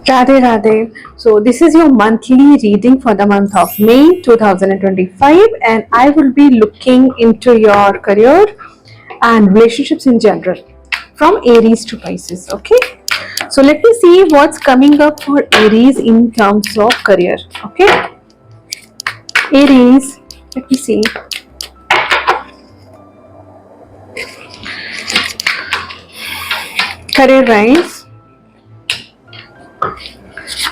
Radhe Radhe. So, this is your monthly reading for the month of May 2025, and I will be looking into your career and relationships in general from Aries to Pisces. Okay, so let me see what's coming up for Aries in terms of career. Okay, Aries, let me see. Career wise,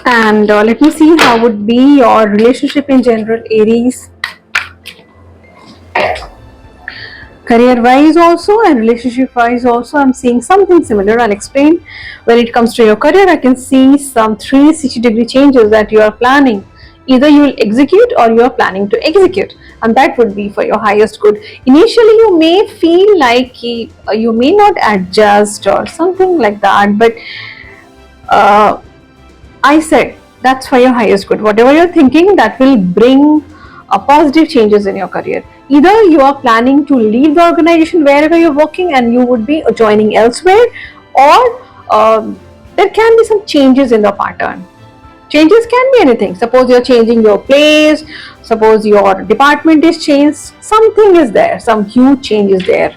and let me see how would be your relationship in general, Aries. Career wise also and relationship wise also, I'm seeing something similar. I'll explain. When it comes to your career, I can see some 360-degree changes that you are planning. Either you will execute or you are planning to execute, and that would be for your highest good. Initially you may feel like you may not adjust or something like that, but uh, I said that's for your highest good. Whatever you're thinking, that will bring positive changes in your career. Either you are planning to leave the organization wherever you're working and you would be joining elsewhere, or there can be some changes in the pattern. Changes can be anything. Suppose you're changing your place, suppose your department is changed, something is there, some huge change is there.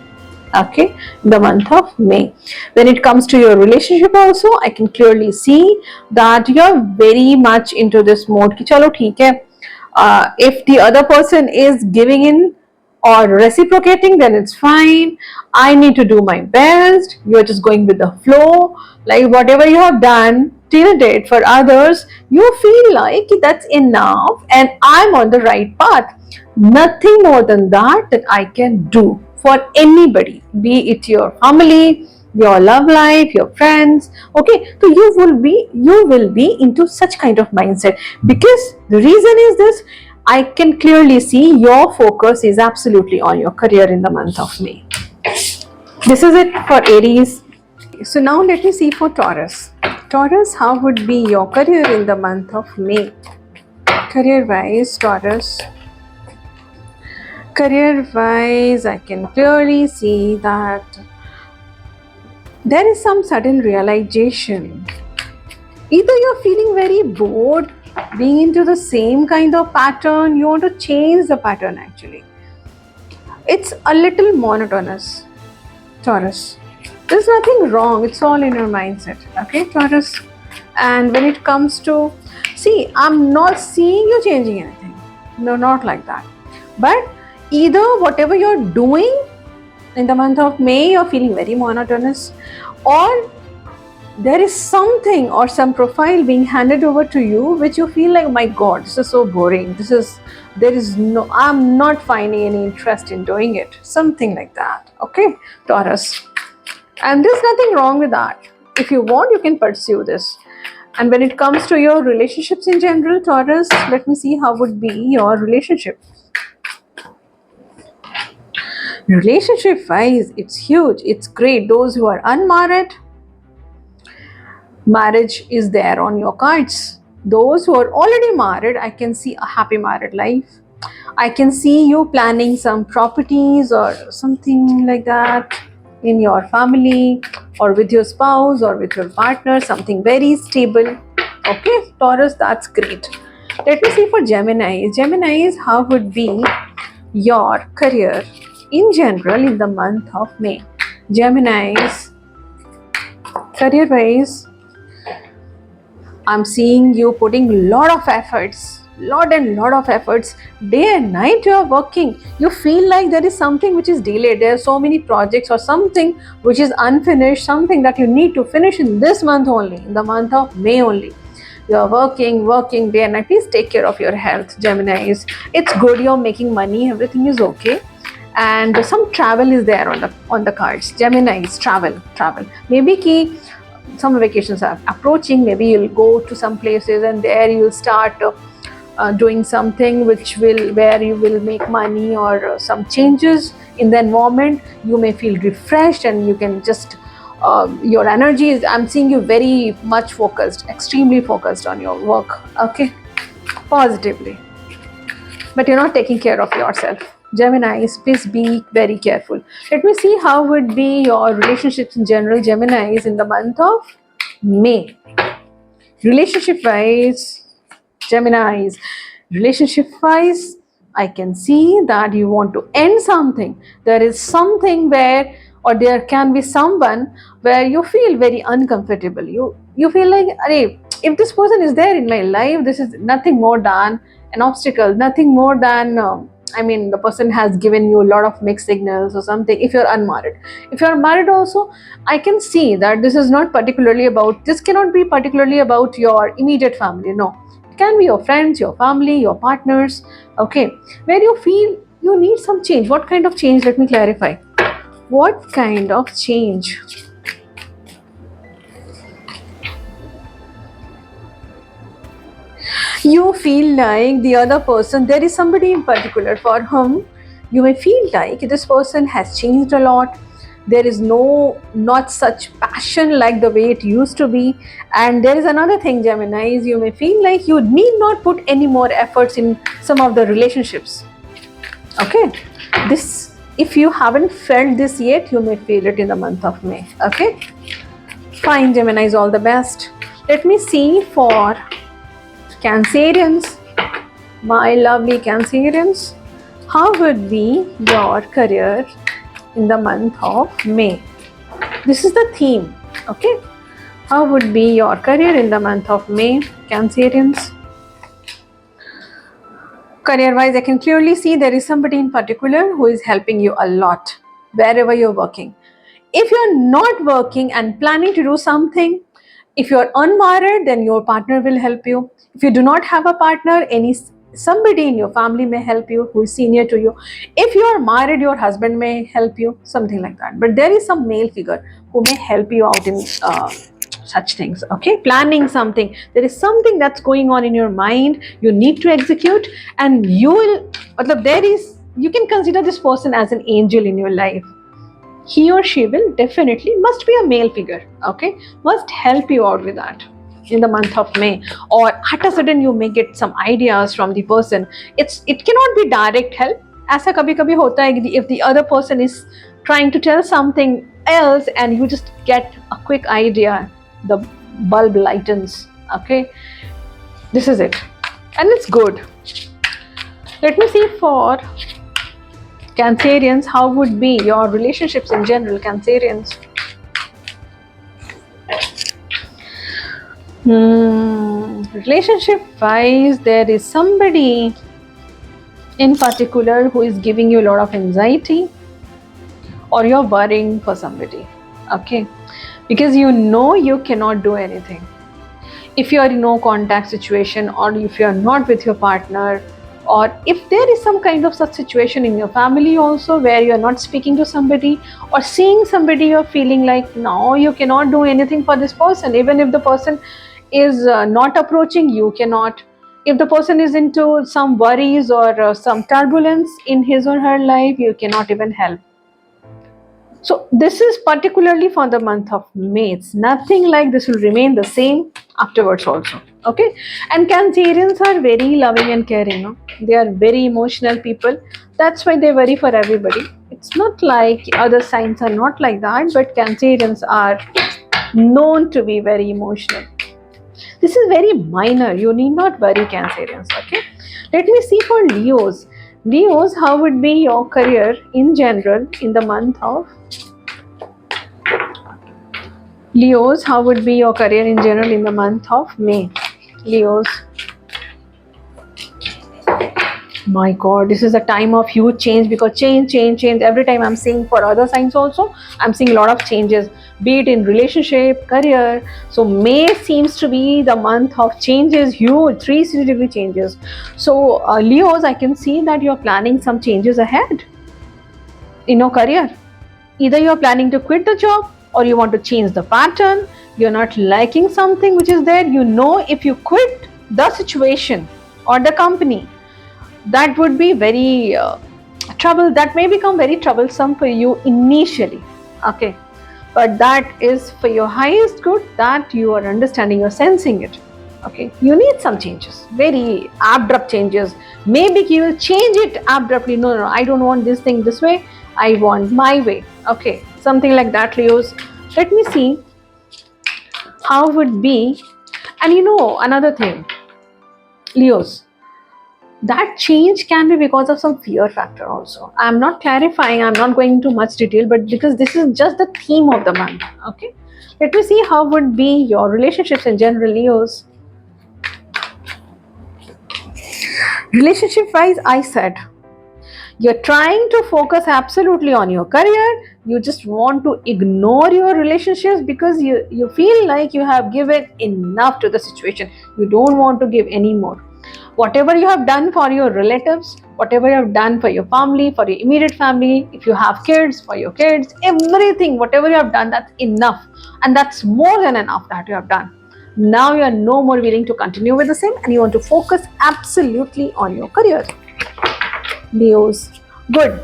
Okay, the month of May. When it comes to your relationship also, I can clearly see that you're very much into this mode ki chalo theek hai. If the other person is giving in or reciprocating, then it's fine. I need to do my best. You're just going with the flow. Like whatever you have done till date for others, you feel like that's enough and I'm on the right path. Nothing more than that I can do for anybody, be it your family, your love life, your friends. Okay, so you will be into such kind of mindset, because the reason is this: I can clearly see your focus is absolutely on your career in the month of May. This is it for Aries. So now let me see for Taurus. Taurus, how would be your career in the month of May? Career wise, Taurus. Career wise, I can clearly see that there is some sudden realization. Either you're feeling very bored being into the same kind of pattern, you want to change the pattern actually. It's a little monotonous, Taurus. There's nothing wrong, it's all in your mindset, okay, Taurus? And when it comes to, see, I'm not seeing you changing anything. No, not like that. But either whatever you're doing in the month of May, you're feeling very monotonous, or there is something or some profile being handed over to you which you feel like, my god, this is so boring, I'm not finding any interest in doing it, something like that. Okay, Taurus, and there's nothing wrong with that. If you want, you can pursue this. And when it comes to your relationships in general, Taurus, let me see how would be your relationship. Relationship wise, it's huge, it's great. Those who are unmarried, marriage is there on your cards. Those who are already married, I can see a happy married life. I can see you planning some properties or something like that in your family, or with your spouse or with your partner, something very stable. Okay, Taurus, that's great. Let me see for Gemini. Geminis, how would be your career in general in the month of May? Geminis, career wise, I'm seeing you putting lot of efforts, lot of efforts. Day and night you are working. You feel like there is something which is delayed. There are so many projects or something which is unfinished, something that you need to finish in this month only, in the month of May only. You are working day and night. Please take care of your health, Geminis. It's good, you're making money, everything is okay. And some travel is there on the cards. Geminis, travel. Maybe ki summer vacations are approaching, maybe you'll go to some places and there you'll start doing something where you will make money, or some changes in the environment. You may feel refreshed and you can just your energy is, I'm seeing you very much focused, extremely focused on your work, okay, positively, but you're not taking care of yourself. Geminis, please be very careful. Let me see how would be your relationships in general, Geminis, in the month of May. Relationship wise, Geminis, relationship wise, I can see that you want to end something. There is something where, or there can be someone where you feel very uncomfortable. You feel like, Arey, if this person is there in my life, this is nothing more than an obstacle, nothing more than. I mean, the person has given you a lot of mixed signals or something. If you're unmarried, if you're married, also, I can see that this is not particularly about. This cannot be particularly about your immediate family. No, it can be your friends, your family, your partners. Okay, where you feel you need some change. What kind of change? Let me clarify. What kind of change? You feel like the other person, there is somebody in particular for whom you may feel like this person has changed a lot. There is not such passion like the way it used to be. And there is another thing, Geminis, you may feel like you need not put any more efforts in some of the relationships. Okay, this, if you haven't felt this yet, you may feel it in the month of May. Okay, fine, Geminis, all the best. Let me see for Cancerians, my lovely Cancerians, how would be your career in the month of May? This is the theme, okay? How would be your career in the month of May, Cancerians? Career-wise, I can clearly see there is somebody in particular who is helping you a lot wherever you're working. If you're not working and planning to do something, if you're unmarried, then your partner will help you. If you do not have a partner, somebody in your family may help you who is senior to you. If you are married, your husband may help you, something like that. But there is some male figure who may help you out in such things. Okay, planning something. There is something that's going on in your mind. You need to execute, and you will. There is. You can consider this person as an angel in your life. He or she will definitely must be a male figure, okay, must help you out with that in the month of May. Or at a sudden you may get some ideas from the person. It cannot be direct help. ऐसा कभी कभी होता है if the other person is trying to tell something else and you just get a quick idea, the bulb lightens. Okay, this is it, and it's good. Let me see for Cancerians, how would be your relationships in general, Cancerians? Relationship wise, there is somebody in particular who is giving you a lot of anxiety, or you're worrying for somebody. Okay, because you know you cannot do anything. If you are in no contact situation, or if you are not with your partner, or if there is some kind of such situation in your family also where you are not speaking to somebody or seeing somebody, you're feeling like no, you cannot do anything for this person. Even if the person is not approaching, you cannot. If the person is into some worries or some turbulence in his or her life, you cannot even help. So this is particularly for the month of May. It's nothing like this will remain the same afterwards also. Okay, and Cancerians are very loving and caring. No? They are very emotional people. That's why they worry for everybody. It's not like other signs are not like that, but Cancerians are known to be very emotional. This is very minor. You need not worry, Cancerians. Okay, let me see for Leos. Leos, how would be your career in general in the month of Leos? How would be your career in general in the month of May? Leos. My God, this is a time of huge change, because change. Every time I'm seeing for other signs also, I'm seeing a lot of changes, be it in relationship, career. So May seems to be the month of changes, huge 360-degree changes. So Leos, I can see that you're planning some changes ahead in your career. Either you're planning to quit the job, or you want to change the pattern. You're not liking something which is there. You know, if you quit the situation or the company, that would be very that may become very troublesome for you initially. Okay, but that is for your highest good, that you are understanding, you're sensing it. Okay, you need some changes, very abrupt changes. Maybe you will change it abruptly. No, I don't want this thing this way, I want my way. Okay, something like that, Leos. Let me see how would be. And you know another thing, Leos, that change can be because of some fear factor also. I'm not clarifying, I'm not going into much detail, but because this is just the theme of the month. Okay, let me see how would be your relationships in general, Leos. Relationship wise, I said you're trying to focus absolutely on your career. You just want to ignore your relationships because you feel like you have given enough to the situation. You don't want to give any more. Whatever you have done for your relatives, whatever you have done for your family, for your immediate family, if you have kids, for your kids, everything, whatever you have done, that's enough. And that's more than enough that you have done. Now you are no more willing to continue with the same and you want to focus absolutely on your career. Leos, good.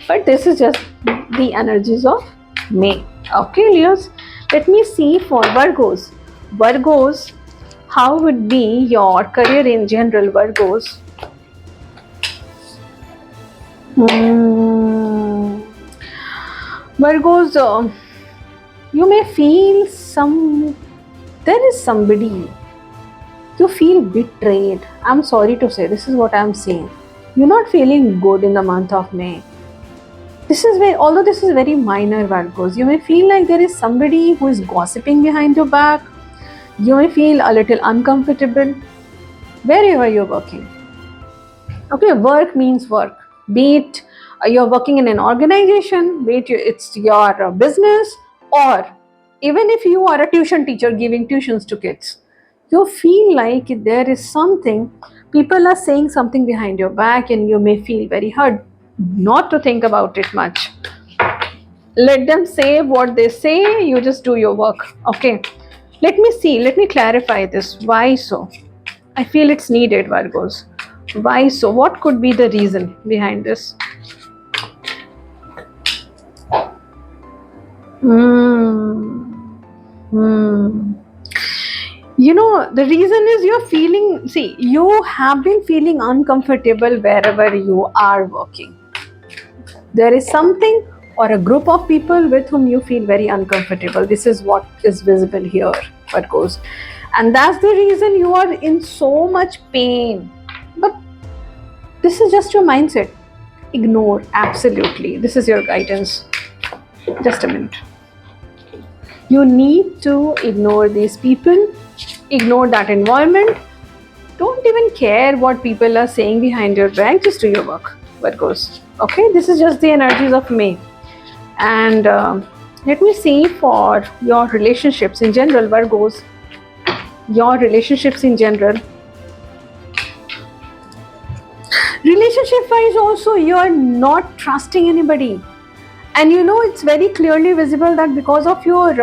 But this is just the energies of May. Okay, Leos. Let me see for Virgos. Virgos, how would be your career in general, Virgos? Virgos, you may feel there is somebody, you feel betrayed. I'm sorry to say, this is what I'm saying. You're not feeling good in the month of May. Although this is very minor, Virgos, you may feel like there is somebody who is gossiping behind your back. You may feel a little uncomfortable wherever you're working. Okay, work means work. Be it you're working in an organization, be it it's your business, or even if you are a tuition teacher giving tuitions to kids, you feel like there is something, people are saying something behind your back and you may feel very hurt. Not to think about it much. Let them say what they say, you just do your work. Okay. Let me clarify this. Why so? I feel it's needed, Virgos. Why so? What could be the reason behind this? You know, the reason is you have been feeling uncomfortable wherever you are working. There is something or a group of people with whom you feel very uncomfortable. This is what is visible here, Virgos. And that's the reason you are in so much pain. But this is just your mindset. Ignore, absolutely. This is your guidance. Just a minute. You need to ignore these people, ignore that environment. Don't even care what people are saying behind your back. Just do your work, Virgos. Okay, this is just the energies of May. And let me see for your relationships in general, Virgos. Your relationships in general. Relationship wise also, you are not trusting anybody. And you know, it's very clearly visible that because of your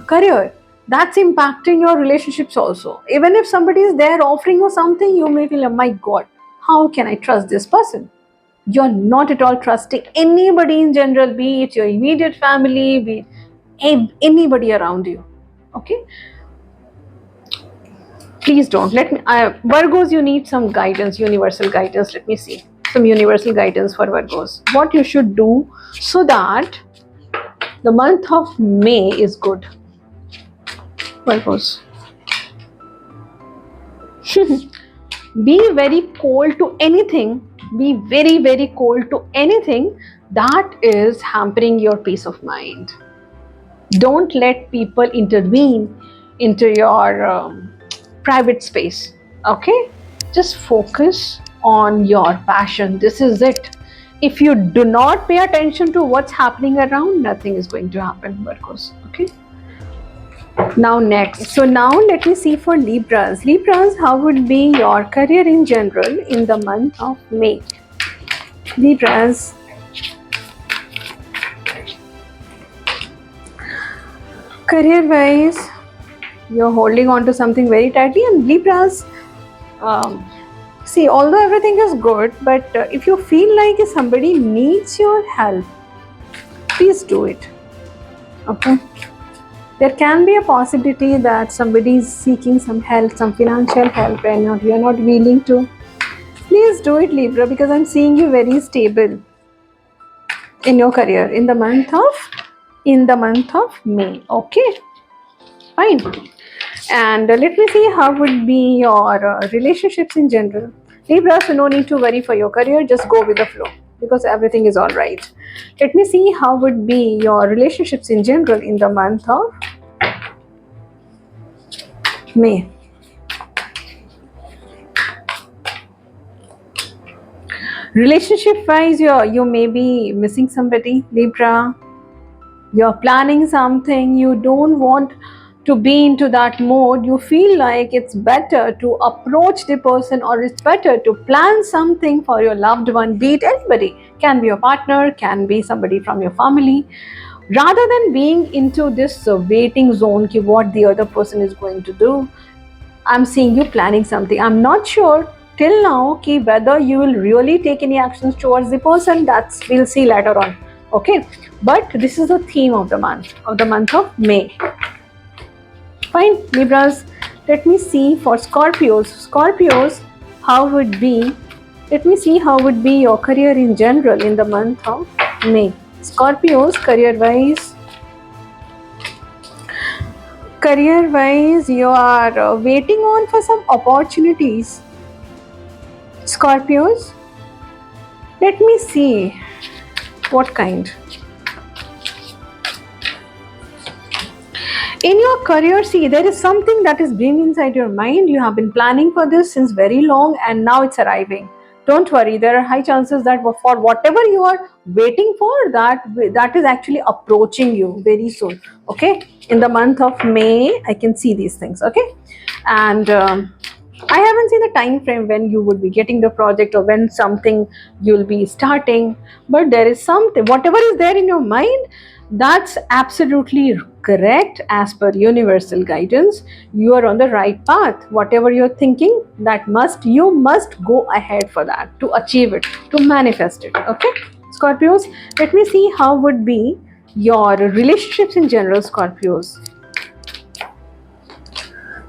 career, that's impacting your relationships also. Even if somebody is there offering you something, you may feel, oh my God, how can I trust this person? You're not at all trusting anybody in general, be it your immediate family, be it anybody around you. Okay? Please don't. Virgos, you need some guidance, universal guidance. Let me see. Some universal guidance for Virgos. What you should do so that the month of May is good. Virgos. Be very cold to anything. Be very, very cold to anything that is hampering your peace of mind. Don't let people intervene into your private space. Okay? Just focus on your passion. This is it. If you do not pay attention to what's happening around, nothing is going to happen, Virgos. Okay? Now next. So now let me see for Libras. Libras, how would be your career in general in the month of May? Libras. Career wise, you're holding on to something very tightly, and Libras, see, although everything is good, but if you feel like somebody needs your help, please do it. Okay? There can be a possibility that somebody is seeking some help, some financial help, and you're not willing to. Please do it, Libra, because I'm seeing you very stable in your career in the month of May. Okay? Fine. And let me see how would be your relationships in general. Libra, so no need to worry for your career, just go with the flow because everything is all right. Let me see how would be your relationships in general in the month of May. Relationship wise, you may be missing somebody, Libra. You're planning something, you don't want to be into that mode. You feel like it's better to approach the person, or it's better to plan something for your loved one, be it anybody, can be your partner, can be somebody from your family, rather than being into this waiting zone ki what the other person is going to do. I'm seeing you planning something. I'm not sure till now ki whether you will really take any actions towards the person. That's we'll see later on. Okay, but this is the theme of the month of May. Fine, Libras. Let me see for Scorpios. Scorpios, how would be? Let me see how would be your career in general in the month of May. Scorpios, career-wise, you are waiting on for some opportunities. Scorpios, let me see what kind. In your career, see, there is something that is being inside your mind. You have been planning for this since very long and now it's arriving. Don't worry, there are high chances that for whatever you are waiting for, that is actually approaching you very soon. Okay, in the month of May, I can see these things. Okay, and I haven't seen the time frame when you would be getting the project or when something you'll be starting, but there is something, whatever is there in your mind, that's absolutely correct as per universal guidance. You are on the right path. Whatever you're thinking, you must go ahead for that, to achieve it, to manifest it. Okay, Scorpios, let me see how would be your relationships in general, Scorpios.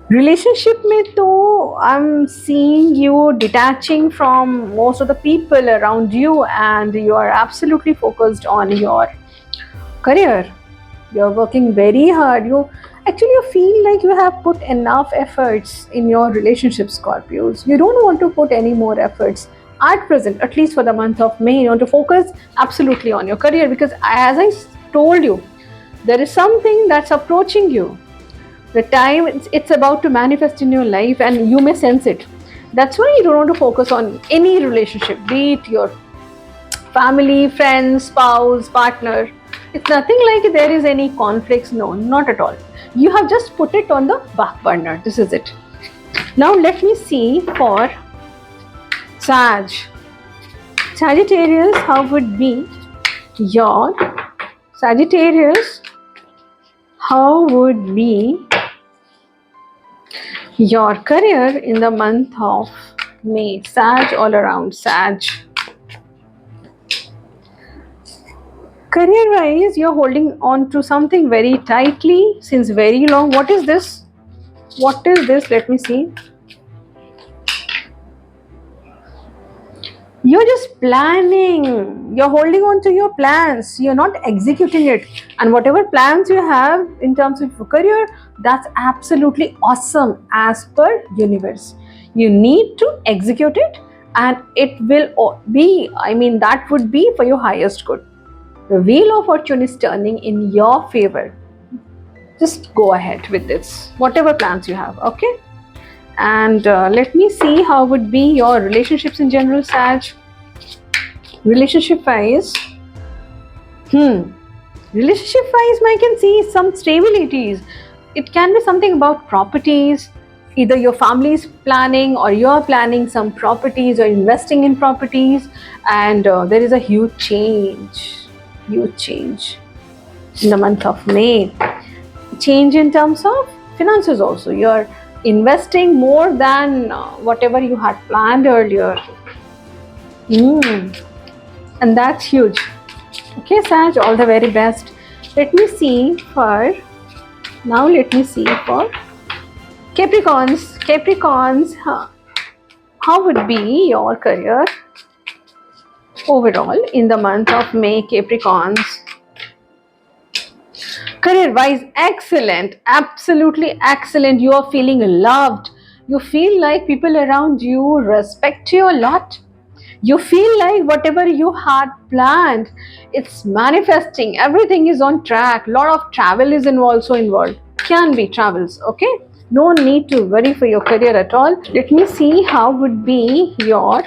Relationship में तो I'm seeing you detaching from most of the people around you, and you are absolutely focused on your career. You're working very hard. You feel like you have put enough efforts in your relationship, Scorpios. You don't want to put any more efforts at present, at least for the month of May. You want to focus absolutely on your career because, as I told you, there is something that's approaching you. The time it's about to manifest in your life and you may sense it. That's why you don't want to focus on any relationship, be it your family, friends, spouse, partner. It's nothing like there is any conflicts. No, not at all. You have just put it on the back burner. This is it. Now let me see for Sagittarius, how would be your Sagittarius, how would be your career in the month of May? Sag, all around Sag. Career wise, you're holding on to something very tightly since very long. What is this? What is this? Let me see. You're just planning. You're holding on to your plans. You're not executing it. And whatever plans you have in terms of your career, that's absolutely awesome as per universe. You need to execute it, and it will be, that would be for your highest good. The wheel of fortune is turning in your favor. Just go ahead with this, whatever plans you have. Okay. And let me see how would be your relationships in general, Sag. Relationship wise, relationship wise, I can see some stabilities. It can be something about properties. Either your family is planning or you're planning some properties or investing in properties, and there is a huge change in the month of May. Change in terms of finances also. You're investing more than whatever you had planned earlier. And that's huge. Okay, Sag, all the very best. Let me see for Capricorns. Capricorns, how would be your career overall in the month of May, Capricorns? Career wise, excellent, absolutely excellent. You are feeling loved. You feel like people around you respect you a lot. You feel like whatever you had planned, it's manifesting. Everything is on track. Lot of travel is also involved. Can be travels, okay? No need to worry for your career at all. Let me see how would be your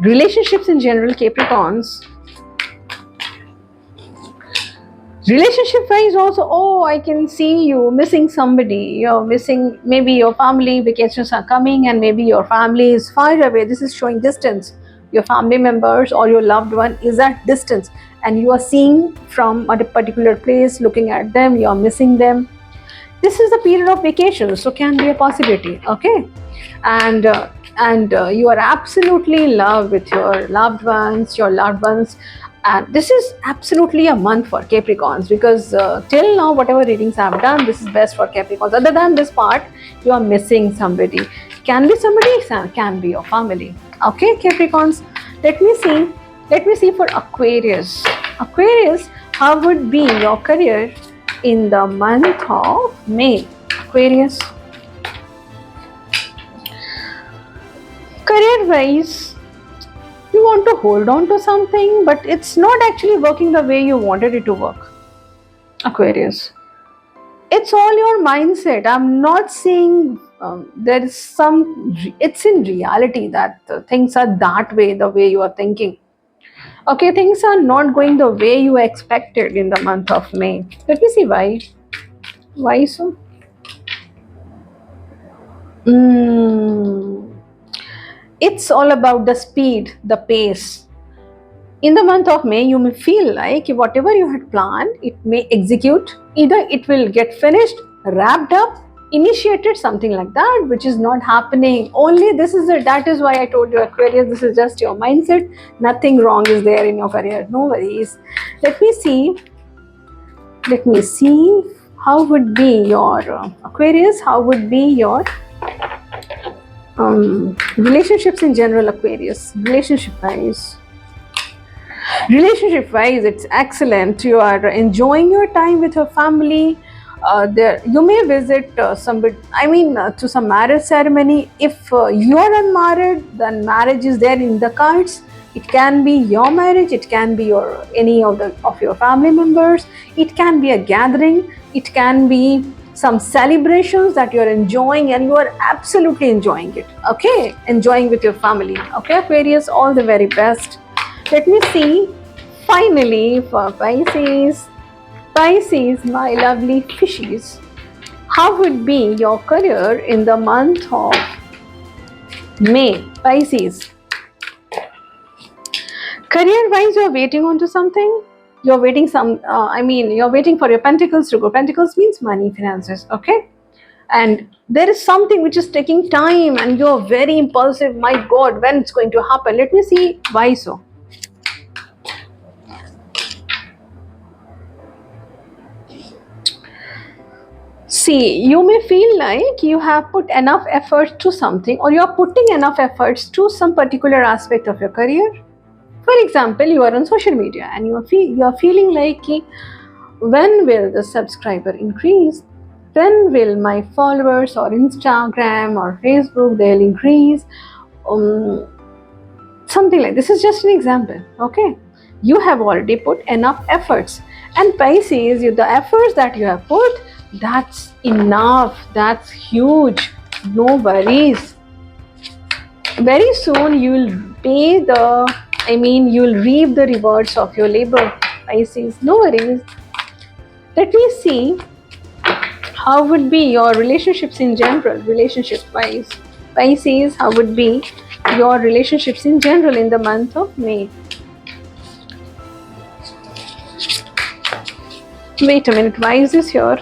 relationships in general, Capricorns. Relationship wise also, oh, I can see you missing somebody. You're missing, maybe your family vacations are coming and maybe your family is far away. This is showing distance. Your family members or your loved one is at distance and you are seeing from a particular place, looking at them, you are missing them. This is a period of vacation, so can be a possibility, okay? And you are absolutely in love with your loved ones. And this is absolutely a month for Capricorns, because till now whatever readings I have done, this is best for Capricorns. Other than this part, you are missing somebody. Can be somebody, can be your family, okay, Capricorns. Let me see for Aquarius. Aquarius, how would be your career in the month of May? Aquarius, career wise, you want to hold on to something, but it's not actually working the way you wanted it to work. Aquarius, it's all your mindset. I'm not saying there is some, it's in reality that things are that way, the way you are thinking. Okay, things are not going the way you expected in the month of May. Let me see why. Why so? Mm, it's all about the speed, the pace. In the month of May, you may feel like whatever you had planned, it may execute. Either it will get finished, wrapped up, initiated, something like that, which is not happening. Only this is it. That is why I told you, Aquarius, this is just your mindset. Nothing wrong is there in your career. No worries. Let me see. Let me see. How would be your Aquarius? How would be your relationships in general, Aquarius? Relationship wise, it's excellent. You are enjoying your time with your family. There you may visit somebody, to some marriage ceremony. If you are unmarried, then marriage is there in the cards. It can be your marriage, it can be your any of your family members, it can be a gathering, it can be some celebrations that you are enjoying and you are absolutely enjoying it, okay, enjoying with your family, okay, Aquarius, all the very best. Let me see. Finally, for Pisces, my lovely fishies, how would be your career in the month of May? Pisces, career-wise, you're waiting onto something. You're waiting you're waiting for your pentacles to go. Pentacles means money, finances, okay? And there is something which is taking time and you're very impulsive. My God, when it's going to happen? Let me see why so. See, you may feel like you have put enough effort to something, or you are putting enough efforts to some particular aspect of your career. For example, you are on social media and you are feeling like, when will the subscriber increase? When will my followers or Instagram or Facebook they'll increase? Something like this is just an example, okay? You have already put enough efforts, and Pisces, the efforts that you have put, that's enough, that's huge, no worries. Very soon you will you will reap the rewards of your labor, Pisces, no worries. Let me see how would be your relationships in general, relationship wise, Pisces, how would be your relationships in general in the month of May. Wait a minute, why is this here?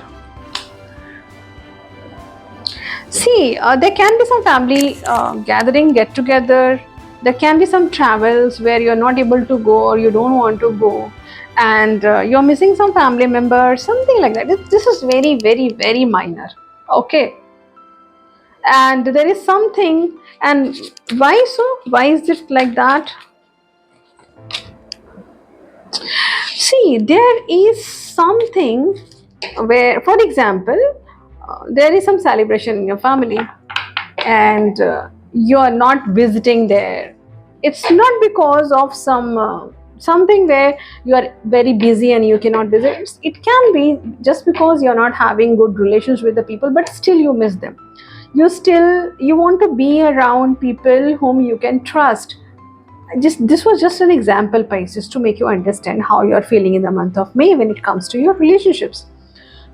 See, there can be some family gathering, get together. There can be some travels where you're not able to go or you don't want to go, and you're missing some family members, something like that. This is very, very, very minor, okay? And there is something, and why so? Why is it like that? See, there is something where, for example, there is some celebration in your family, and you are not visiting there. It's not because of something where you are very busy and you cannot visit. It can be just because you're not having good relations with the people, but still you miss them. You want to be around people whom you can trust. Just this was just an example, Pisces, to make you understand how you're feeling in the month of May when it comes to your relationships.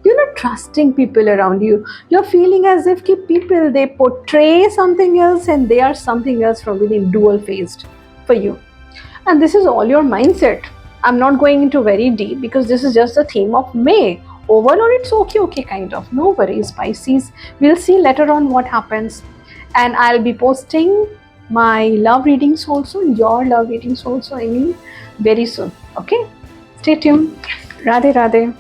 You're not trusting people around you. You're feeling as if people, they portray something else and they are something else from within, dual faced for you. And this is all your mindset. I'm not going into very deep because this is just the theme of May. Overall, it's okay, kind of. No worries, Pisces. We'll see later on what happens. And I'll be posting my love readings also, your love readings also, I mean, very soon. Okay? Stay tuned. Radhe Radhe.